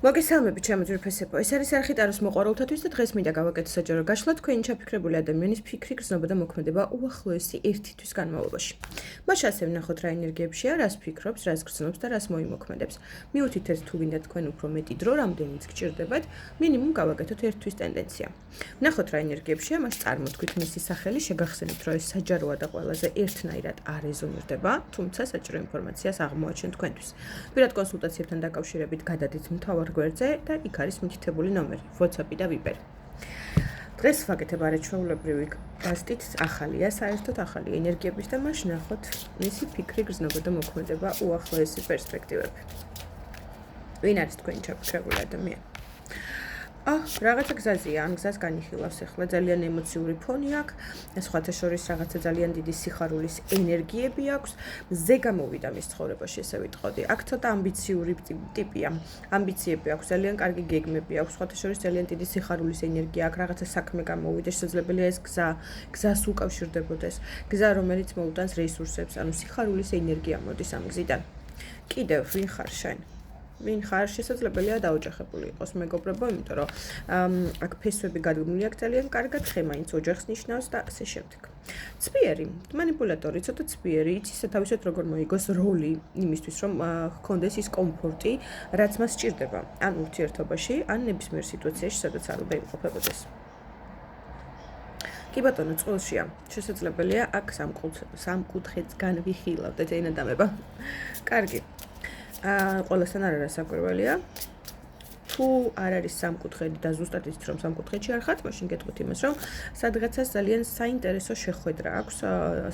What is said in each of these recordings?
მოგესალმებით ჩემო ძვირფესებო. ეს არის არხიტაროს მოყვარულთათვის და დღეს მინდა გავაკეთო საჯარო გაშლა თქვენი ჩაფიქრებული ადამიანის ფიქრი, გრძნობა და მოქმედება უახლოესი ერთი თვის განმავლობაში. მაშ ასე ვნახოთ რა ენერგიებშია, რას ფიქრობს, რას გრძნობს და რას მოიმოქმედებს. მივუთითეთ თუ გინდა თქვენ უფრო მეტი დრო, რამდენიც გჭირდებათ, მინიმუმ გავაკეთოთ ერთ თვის ტენდენცია. ვნახოთ რა ენერგიებშია, მას წარმოთქვით მისი სახელი, შეგახსენებთ, რომ ეს საჯაროა და ყველაზე ერთნაირად არ რეზონირდება, თუმცა საჭირო ინფორმაციას აღმოაჩენ თქვენთვის. პირად კონსულტაციებთან დაკავშირებით გადადით მთავარ გვერდზე და იქ არის მითითებული ნომერი, WhatsApp-ი და Viber. დღეს ვაკეთებ არაჩვეულებრივი გასტით, ახალია, საერთოდ ახალი ენერგიების და მას ნახოთ მისი ფიქრი, გრძნობა და მოქმედება უახლოესი პერსპექტივები. ვინ არის თქვენი ჩაფიქრებული ადამიანი? რაღაცა გზაზეა, ამ გზას განიხილავს ახლა ძალიან ემოციური ფონი აქვს, სხვათა შორის რაღაცა ძალიან დიდი სიხარულის ენერგიები აქვს, მზე გამოვიდა მის ცხოვრებაში, ესე ვიტყოდი. აქ ცოტა ამბიციური ტიპია, ამბიციები აქვს, ძალიან კარგი გეგმები აქვს, სხვათა შორის ძალიან დიდი სიხარულის ენერგია აქვს, რაღაცა საქმე გამოვიდა, შესაძლებელია ეს გზას უკავშირდებოდეს, გზა რომელიც მოუტანს რესურსებს, ანუ სიხარულის ენერგია მოდის ამ გზიდან. კიდევ ვინ ხარ შენ? ვინ ხარ, შესაძლებელია დაოჯახებული იყოს მეგობრებო, იმიტომ რომ აქ ფესვები გადმული აქვს ძალიან კარგად, ხე მაინც ოჯახს ნიშნავს და ასე შემდეგ. ცბიერი, манипуляტორი, ცოტა ცბიერი, იცის თავისად როგორ მოიგოს როლი იმისთვის, რომ ჰქონდეს ის კომფორტი, რაც მას სჭირდება, ან ურთიერთობაში, ან ნებისმიერ სიტუაციაში, სადაც არ უნდა იმყოფებოდეს. კი ბატონო, წყვილშია, შესაძლებელია აქ სამკუთხედს განვიხილავდეთ ენადამება. კარგი. ყველასთან არ არის საკვირველია. თუ არ არის სამკუთხედი და ზუსტად იცით რომ სამკუთხედში არ ხართ, მაშინ გეტყვით იმას, რომ სადღაცას ძალიან საინტერესო შეხვედრა აქვს,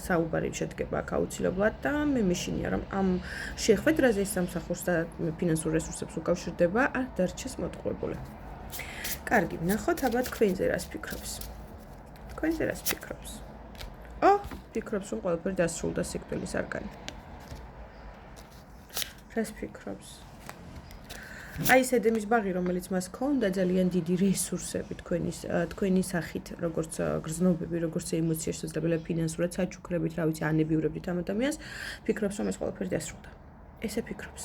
საუბარი შედგება აქ აუცილებლად და მე მეშინია რომ ამ შეხვედრაზე სამსახურს და ფინანსურ რესურსებს უკავშირდება, არ დარჩეს მოტყუებული. კარგი, ვნახოთ აბა თქვენზე რას ფიქრობს. თქვენზე რას ფიქრობს? ფიქრობს რომ ყველაფერი დასრულდა სიკვდილის არგანი. რას ფიქრობს? აი ეს ედემის ბაღი, რომელიც მას ჰქონდა ძალიან დიდი რესურსები თქვენი სახით, როგორც გრძნობები, როგორც ემოცია, შესაძლებელია ფინანსურად საჩუქრებით, რა ვიცი, ანებიურებდით ამ ადამიანს, ფიქრობს რომ ეს ყველაფერი დასრულდა. ესე ფიქრობს,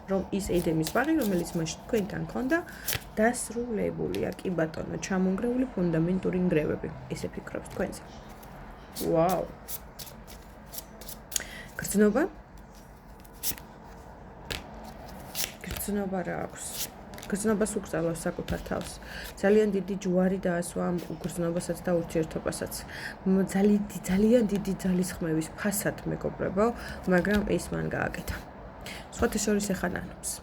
რომ ის ედემის ბაღი, რომელიც მას თქვენთან ჰქონდა, დასრულებულია. კი ბატონო, ჩამონგრეული ფუნდამენტური ნგრევები. ესე ფიქრობს თქვენზე. ვაუ. გრძნობა? გრძნობა რა აქვს? გრძნობას უკრძალავს საკუთარ თავს. ძალიან დიდი ჯვარი დაასვა ამ გრძნობასაც და ურთიერთობასაც. ძალიან დიდი ძალისხმევის ფასად მეგობრებო, მაგრამ ეს მან გააკეთა. სხვათა შორის ეხა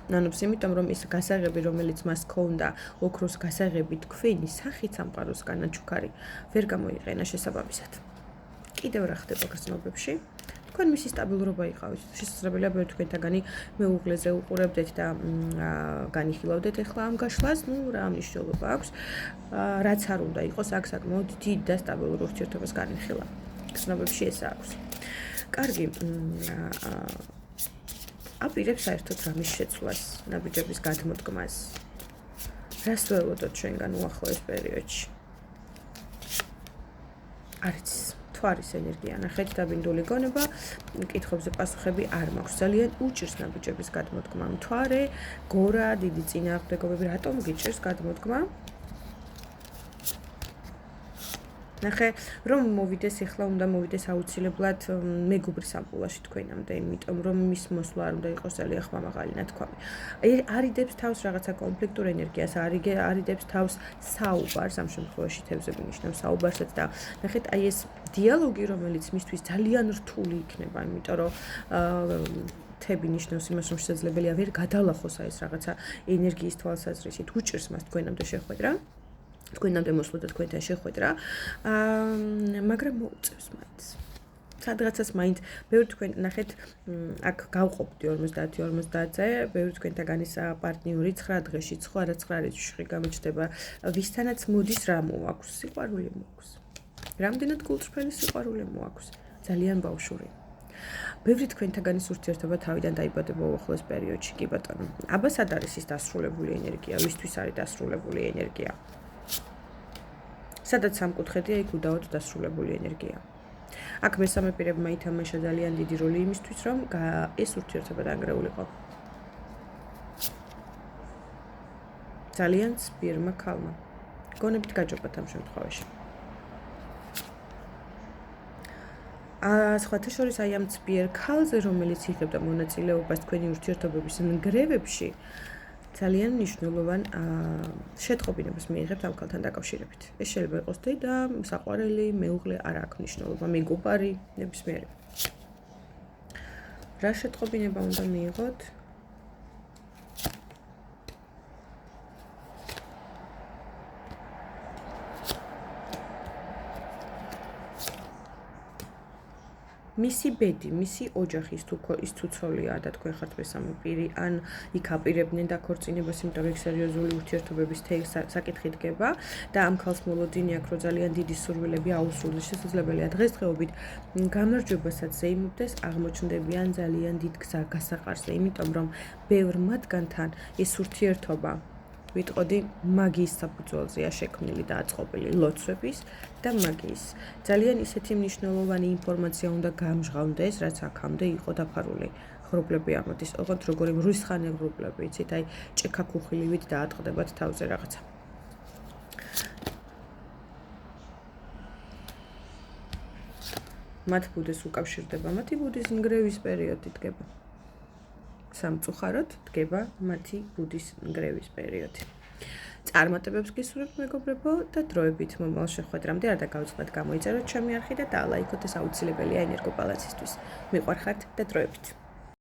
ნანობს, იმიტომ რომ ის გასაღები, რომელიც მას ჰქონდა, ოქროს გასაღები თქვენი სახით სამყაროსგან აჩუქარი, ვერ გამოიყენა შესაბამისად. კიდევ რა ხდება გრძნობებში? თქვენ მისი სტაბილურობა იყავით. შესაძლებელია ბევრი თქვენთაგანი მეუღლეზე უყურებდეთ და განიხილავდეთ ახლა ამ გაშლას, რა მნიშვნელობა აქვს, რაც არ უნდა იყოს, აქ საკმაოდ დიდ და სტაბილურ ურთიერთობას განიხილა. გრძნობებში ეს აქვს. კარგი, აპირებს საერთოდ რამის შეცვლას, ნაბიჯების გადმოდგმას. რას ველოდოთ ჩვენგან უახლოეს პერიოდში? არც თუ არის ენერგია, ნახეთ დაბინდული გონება, კითხვებზე პასუხები არ მაქვს. ძალიან უჭირს ნაბიჯების გადმოდგმა. მთვარე, გორა, დიდი წინააღმდეგობები, რატომ გიჭირს გადმოდგმა? ნახე, რომ მოვიდეს, ახლა უნდა მოვიდეს აუცილებლად მეგობრის ამპულაში თქვენამდე, იმიტომ რომ მის მოსვლა არ უნდა იყოს ძალიან ხმამაღალი ნათქვამი. არიდებს თავს რაღაცა კონფლიქტურ ენერგიას, არიდებს თავს საუბარს, ამ შემთხვევაში თევზები ნიშნავს საუბარსაც და ნახეთ, აი ეს დიალოგი, რომელიც მისთვის ძალიან რთული იქნება, იმიტომ რომ თები ნიშნავს იმას, რომ შესაძლებელია ვერ გადალახოს ეს რაღაცა ენერგიის თვალსაზრისით, უჭირს მას თქვენამდე შეხვედრა. თქვენამდე მოსვლა და თქვენთან შეხვედრა, მაგრამ მოუწევს მაინც. სადღაცას მაინც ბევრი თქვენ ნახეთ, აქ გავყოფდი 50-50-ზე, ბევრი თქვენთაგანის პარტნიორი 9 დღეში, 9 რიცხვი გამოჩნდება, ვისთანაც მოდის რა მოაქვს, სიყვარული მოაქვს. რამდენად გულწრფელი სიყვარული მოაქვს, ძალიან ბავშვური. ბევრი თქვენთაგანის ურთიერთობა თავიდან დაიბადება უახლოეს პერიოდში, კი ბატონო. აბა სად არის ის დასრულებული ენერგია, ვისთვის არის დასრულებული ენერგია? სადაც სამკუთხედია, იქ უდაოდ დასრულებული ენერგია. აქ მესამე პირებმა ითამაშა ძალიან დიდი როლი იმისთვის, რომ ეს ურთიერთობა დანგრეულიყო. ძალიან ცბირმა ქალმა. გონებით გაჯობათ ამ შემთხვევაში. სხვათა შორის აი ამ ცბიერ ქალზე, რომელიც იღებდა მონაწილეობას თქვენი ურთიერთობების ნგრევებში, ძალიან მნიშვნელოვან შეტყობინებას მიიღებთ ამ ქალთან დაკავშირებით. ეს შეიძლება იყოს დედა, საყვარელი, მეუღლე, არ აქვს მნიშვნელობა, მეგობარი, ნებისმიერი. რა შეტყობინება უნდა მიიღოთ? მისი ბედი, მისი ოჯახის ის თუ ცოლია და თქვენ ხართ მესამე პირი, ან იქ აპირებდნენ დაქორწინებას, იმიტომ რომ სერიოზული ურთიერთობების საკითხი დგება და ამ ქალს მოლოდინი აქვს, რომ ძალიან დიდი სურვილები აუსრულოს, შესაძლებელია დღესდღეობით გამარჯვებასაც ზეიმობდეს, აღმოჩნდებიან ძალიან დიდ გასაყარზე, იმიტომ რომ ბევრ მათგანთან ეს ურთიერთობა ვიტყოდი მაგიის საფუძველზეა შექმნილი და აწყობილი ლოცვების და მაგიის. ძალიან ისეთი მნიშვნელოვანი ინფორმაცია უნდა გამჟღავნდეს, რაც აქამდე იყო დაფარული. ღრუბლები ამოდის, ოღონდ როგორი მრისხანე ღრუბლები, იცით, აი ჭექა-ქუხილივით დაატყდებათ თავზე რაღაცა. მათ ბუდეს უკავშირდება, მათი ბუდის ნგრევის პერიოდი დგება. სამწუხაროდ დგება მათი ბუდის ნგრევის პერიოდი. წარმატებებს გისურვებთ მეგობრებო და დროებით მომავალ შეხვედრამდე არ დაგავიწყდეთ გამოიწეროთ ჩემი არხი და დაალაიქოთ, ეს აუცილებელია ენერგობალანსისთვის. მიყვარხართ და დროებით.